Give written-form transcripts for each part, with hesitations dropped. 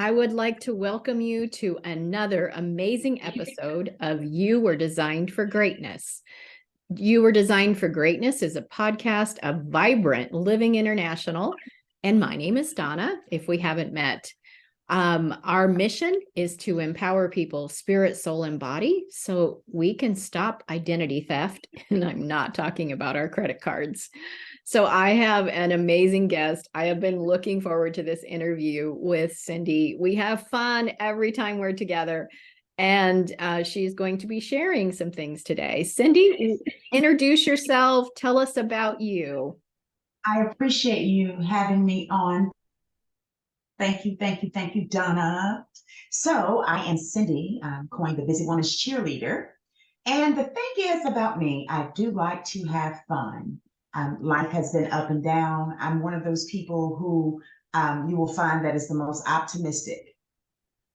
I would like to welcome you to another amazing episode of You Were Designed for Greatness. You Were Designed for Greatness is a podcast of Vibrant Living International, and my name is Donna, if we haven't met. Our mission is to empower people, spirit, soul, and body, so we can stop identity theft, and I'm not talking about our credit cards. So I have an amazing guest. I have been looking forward to this interview with Cindy. We have fun every time we're together, and she's going to be sharing some things today. Cindy, introduce yourself. Tell us about you. I appreciate you having me on. Thank you, Donna. So I am Cindy. I'm coined the Busy Woman's Cheerleader. And the thing is about me, I do like to have fun. Life has been up and down. I'm one of those people who you will find that is the most optimistic,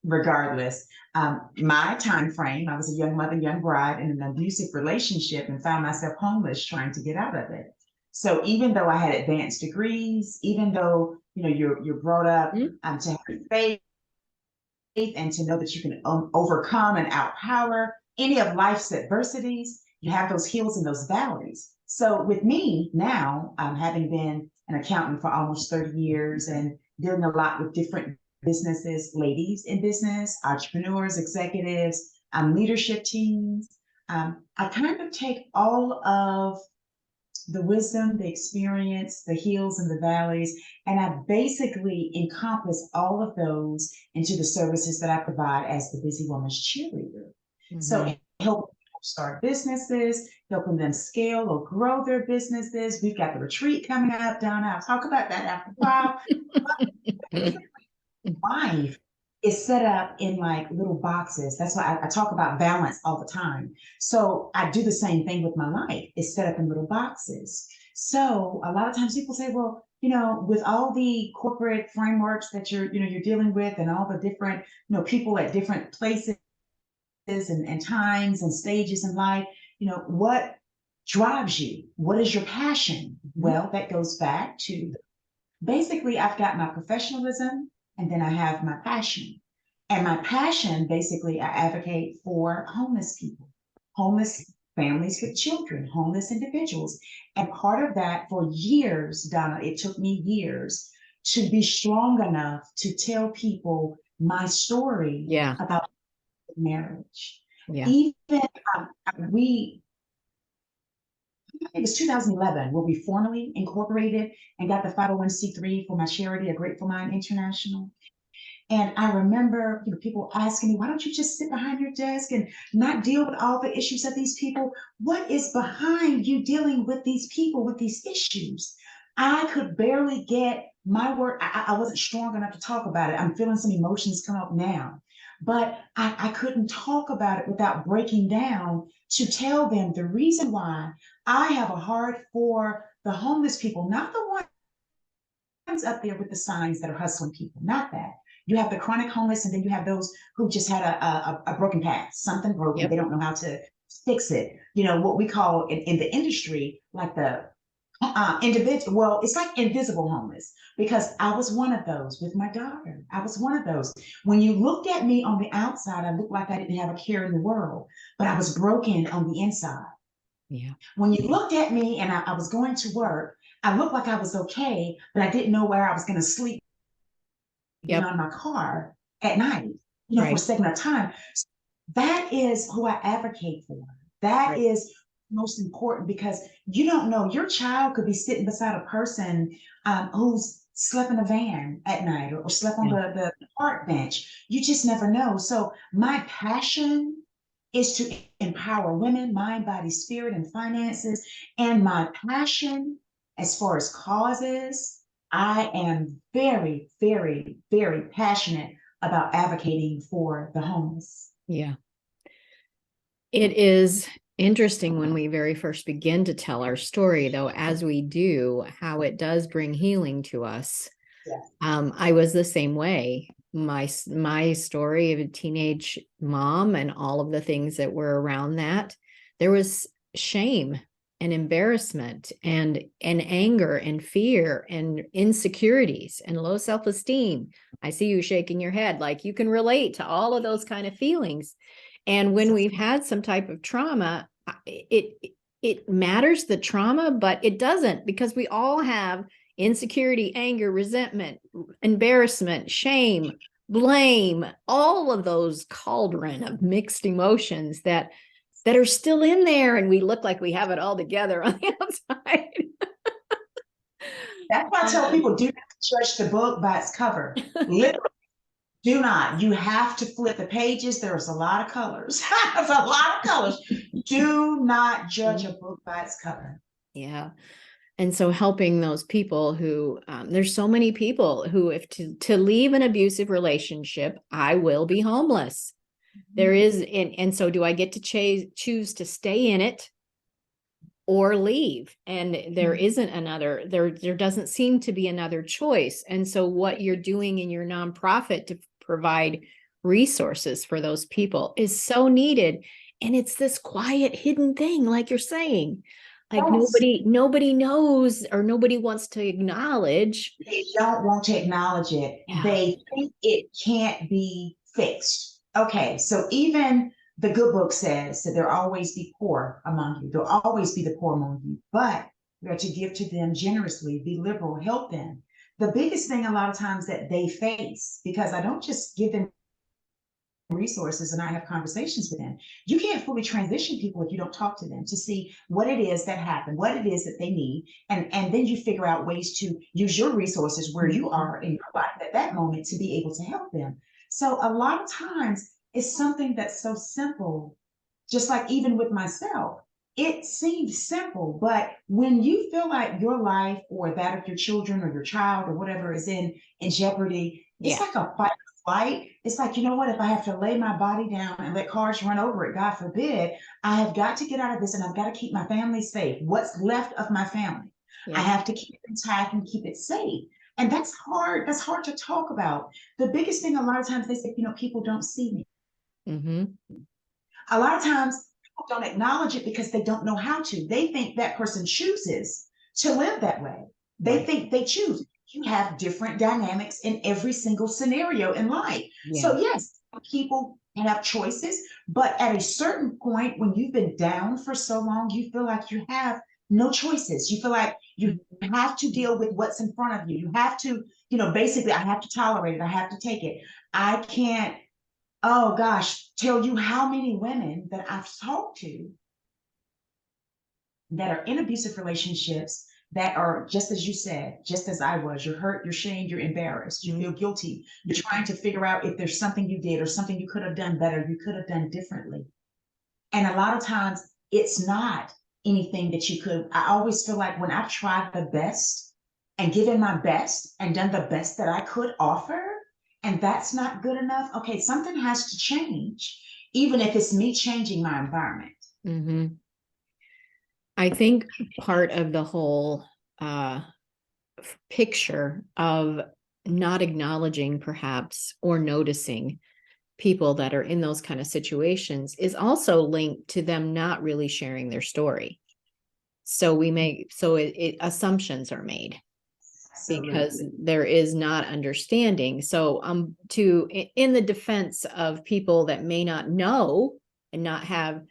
regardless. My time frame, I was a young mother, young bride in an abusive relationship and found myself homeless trying to get out of it. So even though I had advanced degrees, even though you're brought up to have faith and to know that you can overcome and outpower any of life's adversities, you have those hills and those valleys. So with me now, having been an accountant for almost 30 years and dealing a lot with different businesses, ladies in business, entrepreneurs, executives, leadership teams, I kind of take all of the wisdom, the experience, the hills and the valleys, and I basically encompass all of those into the services that I provide as the Busy Woman's Cheerleader. So helping people start businesses, helping them scale or grow their businesses. We've got the retreat coming up, Donna. I'll talk about that after a while. Life is set up in like little boxes. That's why I talk about balance all the time. So I do the same thing with my life. It's set up in little boxes. So a lot of times people say, well, with all the corporate frameworks that you're dealing with and all the different, people at different places and times and stages in life, what drives you? What is your passion? Well, that goes back to basically I've got my professionalism and then I have my passion. And my passion, basically, I advocate for homeless people, homeless families with children, homeless individuals. And part of that for years, Donna, it took me years to be strong enough to tell people my story about marriage. Yeah. Even it was 2011 where we formally incorporated and got the 501c3 for my charity, A Grateful Mind International. And I remember people asking me, why don't you just sit behind your desk and not deal with all the issues of these people? What is behind you dealing with these people, with these issues? I could barely get my word. I wasn't strong enough to talk about it. I'm feeling some emotions come up now. But I couldn't talk about it without breaking down to tell them the reason why I have a heart for the homeless people, not the ones up there with the signs that are hustling people, not that. You have the chronic homeless, and then you have those who just had a broken path, something broken. They don't know how to fix it. What we call in the industry, like the individual, well, it's like invisible homeless, because I was one of those with my daughter. I was one of those. When you looked at me on the outside, I looked like I didn't have a care in the world, but I was broken on the inside. Yeah. When you looked at me and I was going to work, I looked like I was okay, but I didn't know where I was going to sleep on my car at night, for a segment of time. So that is who I advocate for. That is most important, because you don't know, your child could be sitting beside a person who's slept in a van at night or slept on the park bench. You just never know. So my passion is to empower women, mind, body, spirit, and finances. And my passion as far as causes, I am very, very, very passionate about advocating for the homeless. Yeah. It is interesting when we very first begin to tell our story, though, as we do, how it does bring healing to us. Yes. I was the same way. My story of a teenage mom and all of the things that were around that, there was shame and embarrassment and anger and fear and insecurities and low self-esteem. I see you shaking your head, like you can relate to all of those kind of feelings. And when we've had some type of trauma, it matters, the trauma, but it doesn't, because we all have insecurity, anger, resentment, embarrassment, shame, blame, all of those cauldron of mixed emotions that are still in there, and we look like we have it all together on the outside. That's why I tell people, do not judge the book by its cover. Literally, do not. You have to flip the pages. There's a lot of colors. There's a lot of colors. Do not judge a book by its cover. Yeah. And so helping those people who, there's so many people who, if to leave an abusive relationship, I will be homeless. There is, and so do I get to choose to stay in it or leave? And there isn't another, there doesn't seem to be another choice. And so what you're doing in your nonprofit to provide resources for those people is so needed. And it's this quiet, hidden thing, like you're saying. Like nobody knows, or nobody wants to acknowledge. They don't want to acknowledge it. Yeah. They think it can't be fixed. Okay, so even the good book says that there'll always be poor among you. There'll always be the poor among you, but we are to give to them generously, be liberal, help them. The biggest thing a lot of times that they face, because I don't just give them resources and I have conversations with them. You can't fully transition people if you don't talk to them to see what it is that happened, what it is that they need, and then you figure out ways to use your resources where you are in your life at that moment to be able to help them. So a lot of times it's something that's so simple, just like even with myself. It seems simple, but when you feel like your life or that of your children or your child or whatever is in jeopardy, it's like a fight. Flight. It's like, you know what, if I have to lay my body down and let cars run over it, God forbid, I have got to get out of this and I've got to keep my family safe. What's left of my family, I have to keep it intact and keep it safe. And that's hard. That's hard to talk about. The biggest thing, a lot of times they say, you know, people don't see me. A lot of times people don't acknowledge it because they don't know how to. They think that person chooses to live that way. They think they choose. You have different dynamics in every single scenario in life. So yes, people have choices, but at a certain point when you've been down for so long, you feel like you have no choices. You feel like you have to deal with what's in front of you. You have to, you know, basically, I have to tolerate it. I have to take it. I can't, oh gosh, tell you how many women that I've talked to that are in abusive relationships that are, just as you said, just as I was, you're hurt, you're shamed, you're embarrassed, you feel guilty. You're trying to figure out if there's something you did or something you could have done better, you could have done differently. And a lot of times it's not anything that you could. I always feel like when I've tried the best and given my best and done the best that I could offer, and that's not good enough, okay, something has to change, even if it's me changing my environment. I think part of the whole picture of not acknowledging perhaps or noticing people that are in those kind of situations is also linked to them not really sharing their story. So assumptions are made because there is not understanding. So in the defense of people that may not know and not have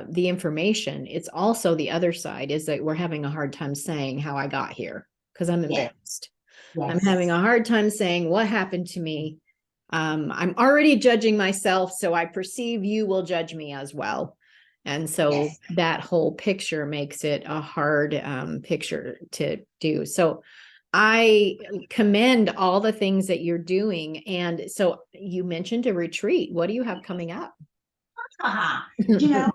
the information, it's also the other side is that we're having a hard time saying how I got here because I'm embarrassed. I'm having a hard time saying what happened to me. I'm already judging myself, so I perceive you will judge me as well. And so that whole picture makes it a hard picture to do. So I commend all the things that you're doing. And so you mentioned a retreat. What do you have coming up? You know,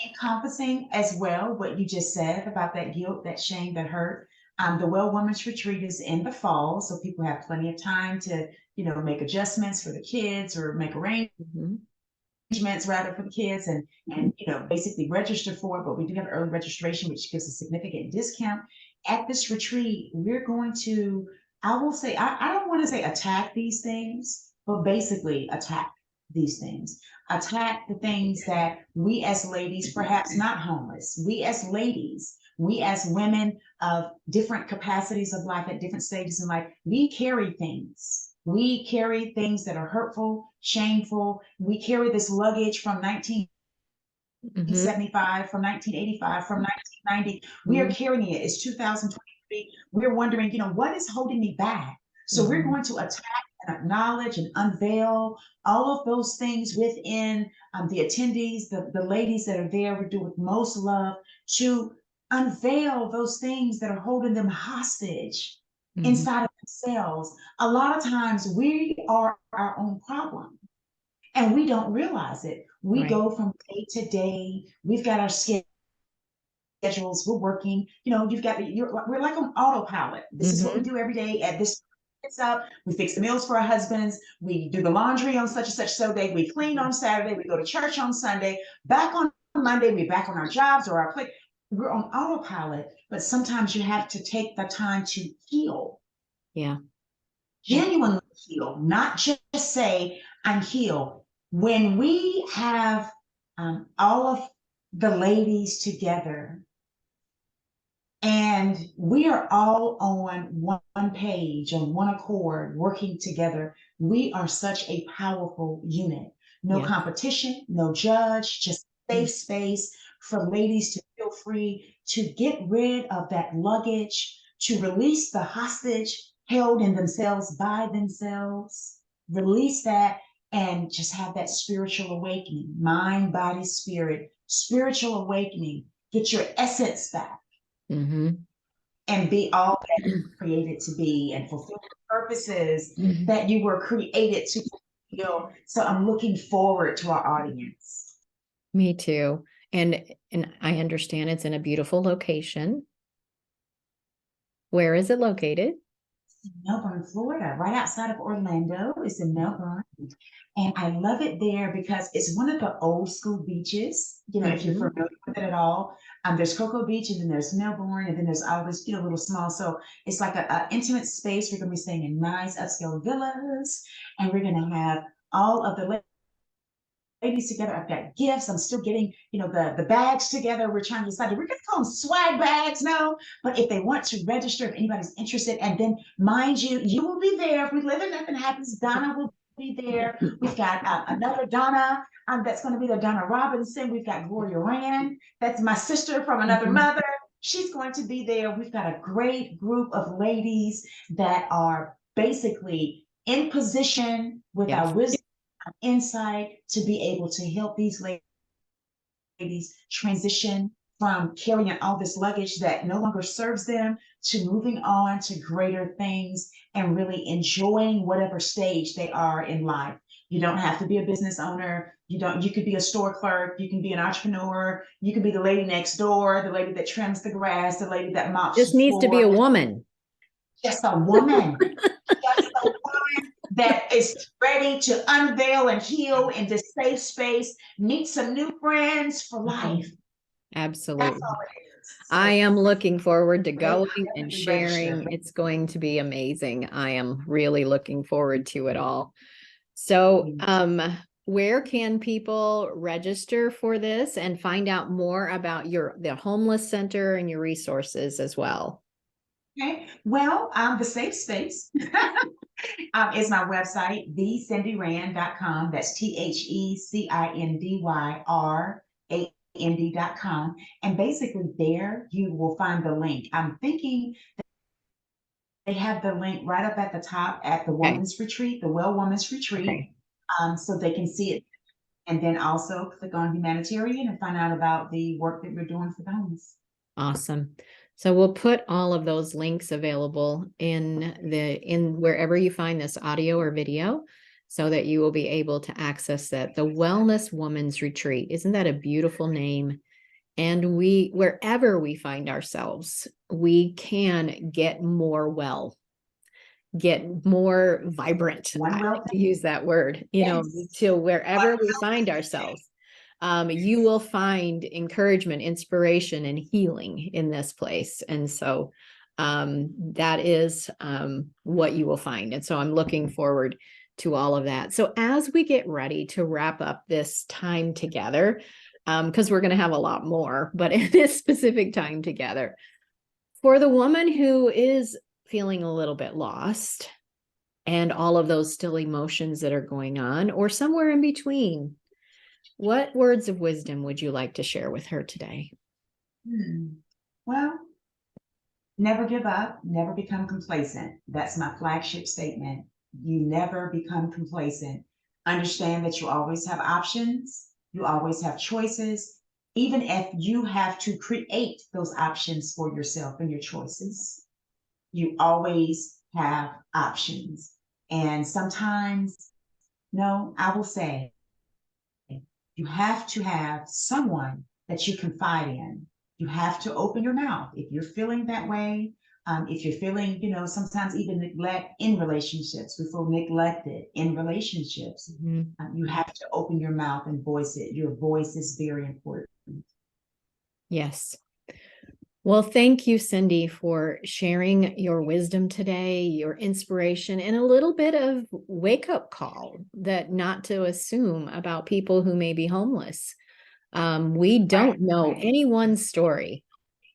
encompassing as well what you just said about that guilt, that shame, that hurt. The Well Woman's Retreat is in the fall, so people have plenty of time to, you know, make adjustments for the kids or make arrangements rather for the kids and you know, basically register for it. But we do have early registration, which gives a significant discount. At this retreat, we're going to, I will say, I don't want to say attack these things, but basically attack these things. Attack the things that we as ladies, perhaps not homeless, we as ladies We as women of different capacities of life at different stages in life, we carry things. We carry things that are hurtful, shameful. We carry this luggage from 1975, from 1985, from 1990. We are carrying it. It's 2023. We're wondering, what is holding me back? So we're going to attack and acknowledge and unveil all of those things within the attendees, the ladies that are there. We do with most love to unveil those things that are holding them hostage inside of themselves. A lot of times we are our own problem and we don't realize it. We go from day to day. We've got our schedules. We're working. We're like on autopilot. This is what we do every day. At this, it's up. We fix the meals for our husbands. We do the laundry on such and such so day. We clean on Saturday. We go to church on Sunday. Back on Monday, we're back on our jobs or our plate. We're on autopilot. But sometimes you have to take the time to heal. Yeah. Genuinely heal, not just say I'm healed. When we have all of the ladies together and we are all on one page, on one accord, working together, we are such a powerful unit. No competition, no judge, just safe space for ladies to feel free to get rid of that luggage, to release the hostage held in themselves by themselves, release that and just have that spiritual awakening, mind, body, spirit, spiritual awakening, get your essence back and be all that you were created to be and fulfill the purposes that you were created to fulfill. So I'm looking forward to our audience. Me too. And I understand it's in a beautiful location. Where is it located? Melbourne, Florida, right outside of Orlando. It's in Melbourne. And I love it there because it's one of the old school beaches, if you're familiar with it at all. There's Cocoa Beach and then there's Melbourne and then there's all this, little small. So it's like an intimate space. We're going to be staying in nice upscale villas and we're going to have all of the ladies together. I've got gifts. I'm still getting, the bags together. We're trying to decide. We're going to call them swag bags now. But if they want to register, if anybody's interested, and then mind you, you will be there. If we live and nothing happens, Donna will be there. We've got another Donna. That's going to be the Donna Robinson. We've got Gloria Rand. That's my sister from another mother. She's going to be there. We've got a great group of ladies that are basically in position with our wisdom, insight to be able to help these ladies transition from carrying all this luggage that no longer serves them to moving on to greater things and really enjoying whatever stage they are in life. You don't have to be a business owner. You could be a store clerk. You can be an entrepreneur. You can be the lady next door, the lady that trims the grass, the lady that mops. Just needs to be a woman. Just a woman. Just a woman that is ready to unveil and heal in this safe space, meet some new friends for life. Absolutely. That's all it is. So I am looking forward to going and sharing. It's going to be amazing. I am really looking forward to it all. So, where can people register for this and find out more about the homeless center and your resources as well? Okay. Well, the safe space is my website, thecindyrand.com. That's TheCindyRand.com. And basically there you will find the link. I'm thinking that they have the link right up at the top at the Women's Retreat, the Well Women's Retreat, so they can see it. And then also click on humanitarian and find out about the work that we're doing for the homeless. Awesome. So we'll put all of those links available in wherever you find this audio or video so that you will be able to access that. The Wellness Woman's Retreat. Isn't that a beautiful name? And wherever we find ourselves, we can get more well, get more vibrant. I like to use that word, to wherever we find ourselves. You will find encouragement, inspiration, and healing in this place. And so that is what you will find. And so I'm looking forward to all of that. So as we get ready to wrap up this time together, because we're going to have a lot more, but in this specific time together. For the woman who is feeling a little bit lost and all of those still emotions that are going on, or somewhere in between, what words of wisdom would you like to share with her today? Well, never give up, never become complacent. That's my flagship statement. You never become complacent. Understand that you always have options, you always have choices, even if you have to create those options for yourself and your choices. You always have options. And sometimes, no, I will say, you have to have someone that you confide in. You have to open your mouth. If you're feeling that way, if you're feeling, sometimes even neglect in relationships, we feel neglected in relationships. You have to open your mouth and voice it. Your voice is very important. Yes. Well, thank you, Cindy, for sharing your wisdom today, your inspiration, and a little bit of wake-up call that not to assume about people who may be homeless. We don't know anyone's story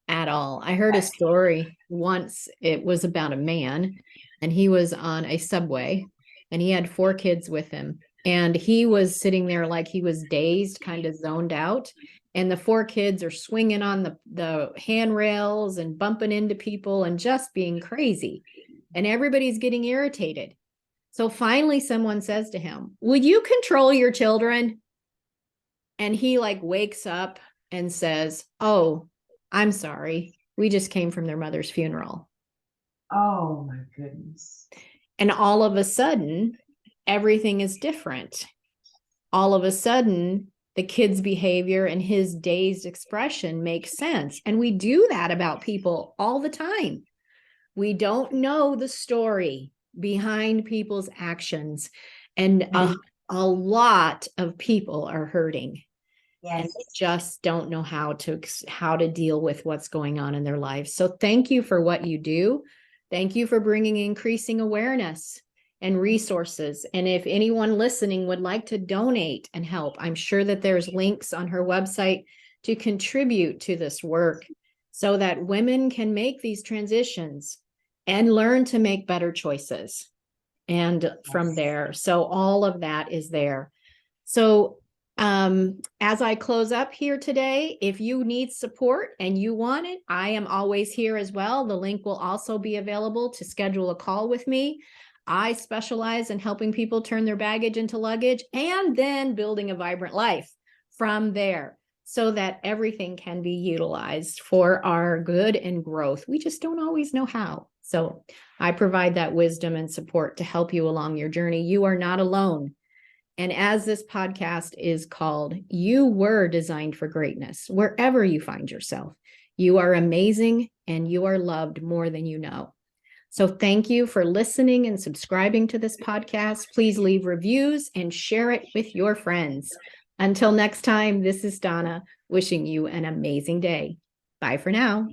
at all. I heard a story once. It was about a man, and he was on a subway, and he had 4 kids with him. And he was sitting there like he was dazed, kind of zoned out. And the 4 kids are swinging on the handrails and bumping into people and just being crazy. And everybody's getting irritated. So finally, someone says to him, "Would you control your children?" And he wakes up and says, "Oh, I'm sorry. We just came from their mother's funeral." Oh my goodness. And all of a sudden, everything is different. All of a sudden, the kid's behavior and his dazed expression makes sense. And we do that about people all the time. We don't know the story behind people's actions. And a lot of people are hurting. Yes. And they just don't know how to deal with what's going on in their lives. So thank you for what you do. Thank you for bringing increasing awareness and resources. And if anyone listening would like to donate and help, I'm sure that there's links on her website to contribute to this work so that women can make these transitions and learn to make better choices. And from there, so all of that is there. So as I close up here today, if you need support and you want it, I am always here as well. The link will also be available to schedule a call with me. I specialize in helping people turn their baggage into luggage and then building a vibrant life from there so that everything can be utilized for our good and growth. We just don't always know how. So I provide that wisdom and support to help you along your journey. You are not alone. And as this podcast is called, you were designed for greatness. Wherever you find yourself, you are amazing and you are loved more than you know. So thank you for listening and subscribing to this podcast. Please leave reviews and share it with your friends. Until next time, this is Donna wishing you an amazing day. Bye for now.